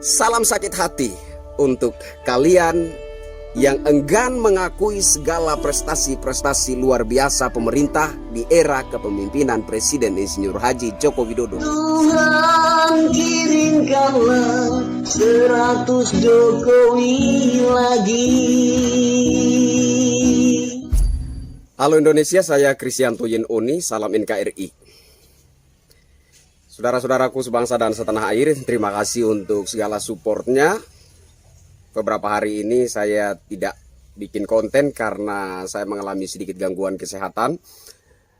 Salam sakit hati untuk kalian yang enggan mengakui segala prestasi-prestasi luar biasa pemerintah di era kepemimpinan Presiden Insinyur Haji Joko Widodo. Tuhan kirimkanlah 100 Jokowi lagi. Halo Indonesia, saya Kristianto Yen Oni, salam NKRI. Saudara-saudaraku sebangsa dan setanah air, terima kasih untuk segala supportnya. Beberapa hari ini saya tidak bikin konten karena saya mengalami sedikit gangguan kesehatan.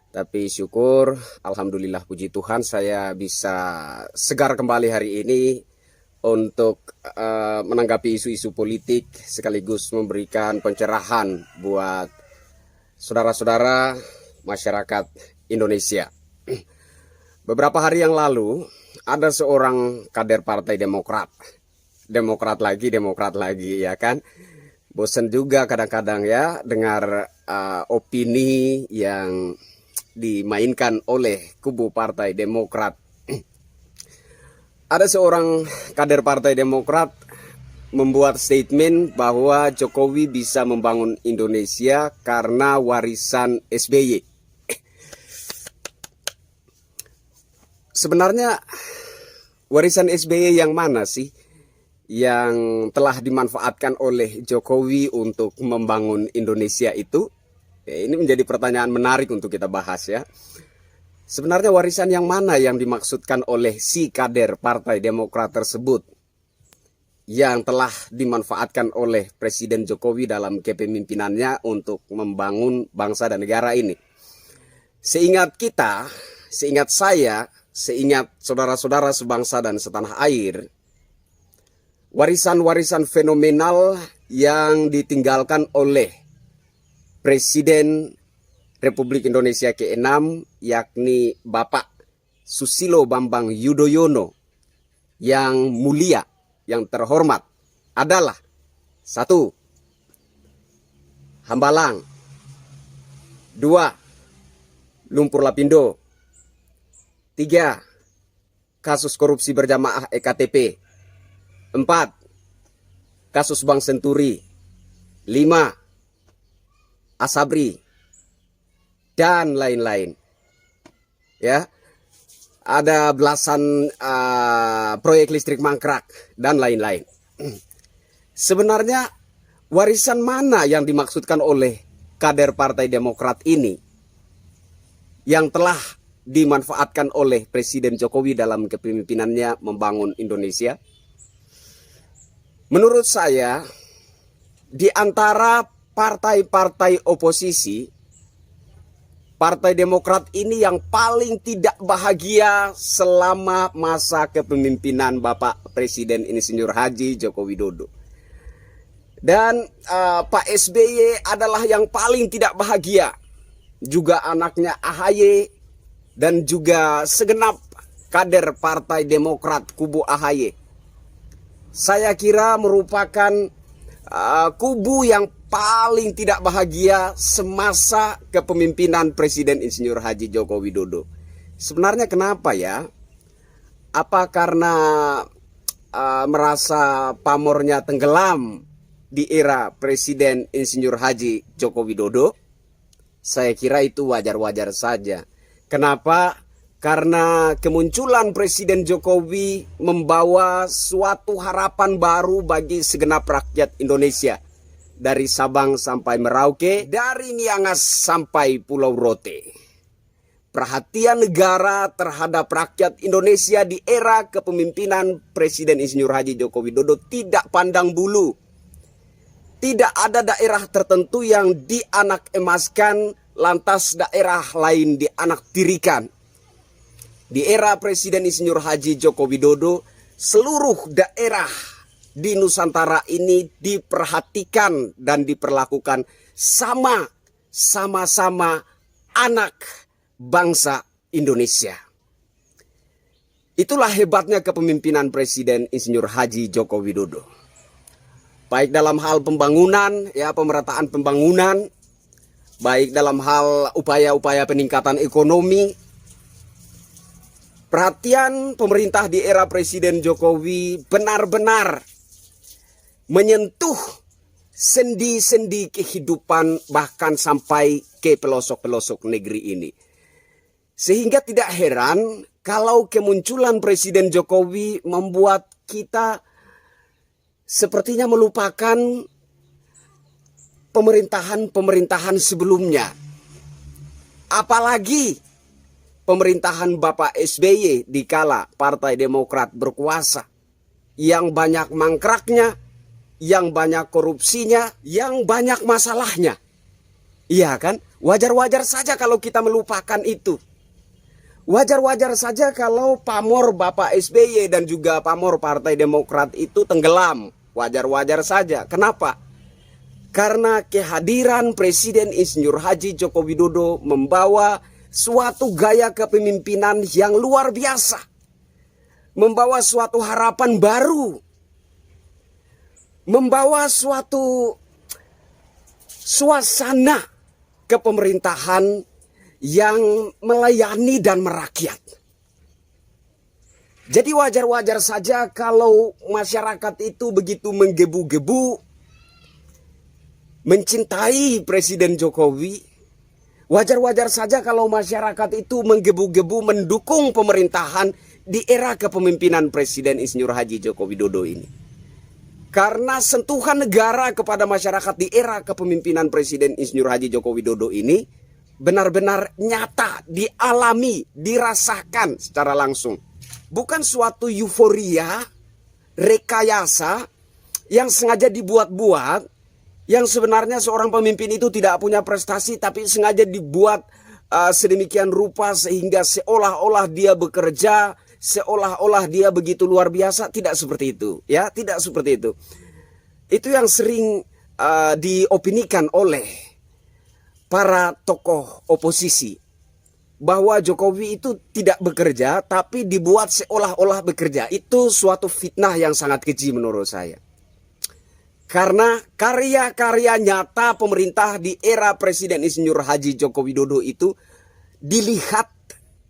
Tapi syukur, alhamdulillah puji Tuhan saya bisa segar kembali hari ini untuk menanggapi isu-isu politik sekaligus memberikan pencerahan buat saudara-saudara masyarakat Indonesia. Beberapa hari yang lalu ada seorang kader Partai Demokrat. Demokrat lagi ya kan. Bosan juga kadang-kadang ya dengar opini yang dimainkan oleh kubu Partai Demokrat. Ada seorang kader Partai Demokrat membuat statement bahwa Jokowi bisa membangun Indonesia karena warisan SBY. Sebenarnya warisan SBY yang mana sih yang telah dimanfaatkan oleh Jokowi untuk membangun Indonesia itu? Ya, ini menjadi pertanyaan menarik untuk kita bahas ya. Sebenarnya warisan yang mana yang dimaksudkan oleh si kader Partai Demokrat tersebut yang telah dimanfaatkan oleh Presiden Jokowi dalam kepemimpinannya untuk membangun bangsa dan negara ini? Seingat kita, seingat saya, seingat saudara-saudara sebangsa dan setanah air, warisan-warisan fenomenal yang ditinggalkan oleh Presiden Republik Indonesia ke-6, yakni Bapak Susilo Bambang Yudhoyono yang mulia, yang terhormat adalah 1. Hambalang, 2. Lumpur Lapindo, 3. Kasus korupsi berjamaah EKTP, 4. Kasus Bank Senturi, 5. Asabri, dan lain-lain. Ya, ada belasan proyek listrik mangkrak dan lain-lain. Sebenarnya warisan mana yang dimaksudkan oleh kader Partai Demokrat ini yang telah dimanfaatkan oleh Presiden Jokowi dalam kepemimpinannya membangun Indonesia? Menurut saya, di antara partai-partai oposisi, Partai Demokrat ini yang paling tidak bahagia selama masa kepemimpinan Bapak Presiden Insinyur Haji Joko Widodo. Dan Pak SBY adalah yang paling tidak bahagia. Juga anaknya AHY dan juga segenap kader Partai Demokrat kubu AHY. Saya kira merupakan kubu yang paling tidak bahagia semasa kepemimpinan Presiden Insinyur Haji Joko Widodo. Sebenarnya kenapa ya? Apa karena merasa pamornya tenggelam di era Presiden Insinyur Haji Joko Widodo? Saya kira itu wajar-wajar saja. Kenapa? Karena kemunculan Presiden Jokowi membawa suatu harapan baru bagi segenap rakyat Indonesia. Dari Sabang sampai Merauke, dari Miangas sampai Pulau Rote. Perhatian negara terhadap rakyat Indonesia di era kepemimpinan Presiden Insinyur Haji Joko Widodo tidak pandang bulu. Tidak ada daerah tertentu yang dianak emaskan, lantas daerah lain dianak tirikan. Di era Presiden Insinyur Haji Joko Widodo, seluruh daerah di Nusantara ini diperhatikan dan diperlakukan sama-sama anak bangsa Indonesia. Itulah hebatnya kepemimpinan Presiden Insinyur Haji Joko Widodo. Baik dalam hal pembangunan, ya pemerataan pembangunan, baik dalam hal upaya-upaya peningkatan ekonomi, perhatian pemerintah di era Presiden Jokowi benar-benar menyentuh sendi-sendi kehidupan bahkan sampai ke pelosok-pelosok negeri ini. Sehingga tidak heran kalau kemunculan Presiden Jokowi membuat kita sepertinya melupakan pemerintahan-pemerintahan sebelumnya. Apalagi pemerintahan Bapak SBY dikala Partai Demokrat berkuasa, yang banyak mangkraknya, yang banyak korupsinya, yang banyak masalahnya. Iya kan? Wajar-wajar saja kalau kita melupakan itu. Wajar-wajar saja kalau pamor Bapak SBY dan juga pamor Partai Demokrat itu tenggelam. Wajar-wajar saja. Kenapa? Karena kehadiran Presiden Insinyur Haji Joko Widodo membawa suatu gaya kepemimpinan yang luar biasa. Membawa suatu harapan baru. Membawa suatu suasana kepemerintahan yang melayani dan merakyat. Jadi wajar-wajar saja kalau masyarakat itu begitu menggebu-gebu mencintai Presiden Jokowi. Wajar-wajar saja kalau masyarakat itu menggebu-gebu mendukung pemerintahan di era kepemimpinan Presiden Insinyur Haji Joko Widodo ini. Karena sentuhan negara kepada masyarakat di era kepemimpinan Presiden Insinyur Haji Joko Widodo ini benar-benar nyata, dialami, dirasakan secara langsung. Bukan suatu euforia, rekayasa yang sengaja dibuat-buat, yang sebenarnya seorang pemimpin itu tidak punya prestasi tapi sengaja dibuat sedemikian rupa sehingga seolah-olah dia bekerja, seolah-olah dia begitu luar biasa. Tidak seperti itu, ya, tidak seperti itu. Itu yang sering diopinikan oleh para tokoh oposisi, bahwa Jokowi itu tidak bekerja tapi dibuat seolah-olah bekerja. Itu suatu fitnah yang sangat keji menurut saya. Karena karya-karya nyata pemerintah di era Presiden Insinyur Haji Joko Widodo itu dilihat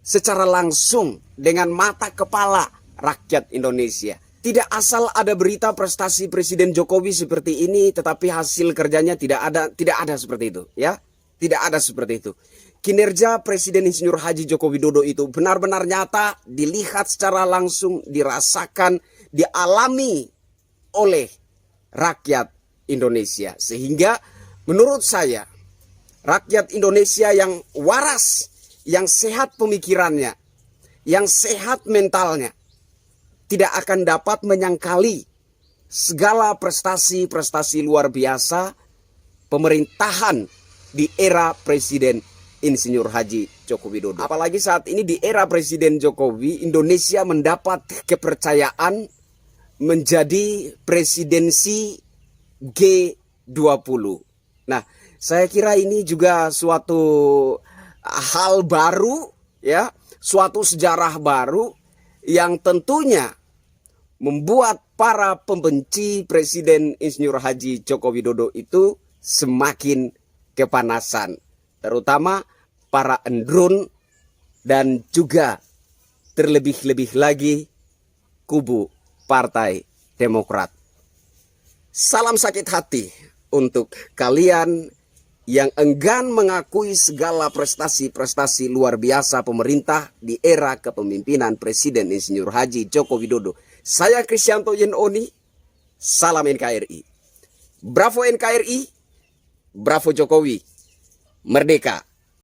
secara langsung dengan mata kepala rakyat Indonesia. Tidak asal ada berita prestasi Presiden Jokowi seperti ini tetapi hasil kerjanya tidak ada seperti itu, ya. Tidak ada seperti itu. Kinerja Presiden Insinyur Haji Joko Widodo itu benar-benar nyata, dilihat secara langsung, dirasakan, dialami oleh rakyat Indonesia. Sehingga menurut saya rakyat Indonesia yang waras, yang sehat pemikirannya, yang sehat mentalnya, tidak akan dapat menyangkali segala prestasi-prestasi luar biasa pemerintahan di era Presiden Insinyur Haji Joko Widodo. Apalagi saat ini di era Presiden Jokowi, Indonesia mendapat kepercayaan menjadi presidensi G20. Nah, saya kira ini juga suatu hal baru, ya, suatu sejarah baru yang tentunya membuat para pembenci Presiden Insinyur Haji Joko Widodo itu semakin kepanasan, terutama para endrun dan juga terlebih-lebih lagi kubu Partai Demokrat. Salam sakit hati untuk kalian yang enggan mengakui segala prestasi-prestasi luar biasa pemerintah di era kepemimpinan Presiden Insinyur Haji Joko Widodo. Saya Krisyanto Yenoni, salam NKRI. Bravo NKRI, bravo Jokowi, merdeka.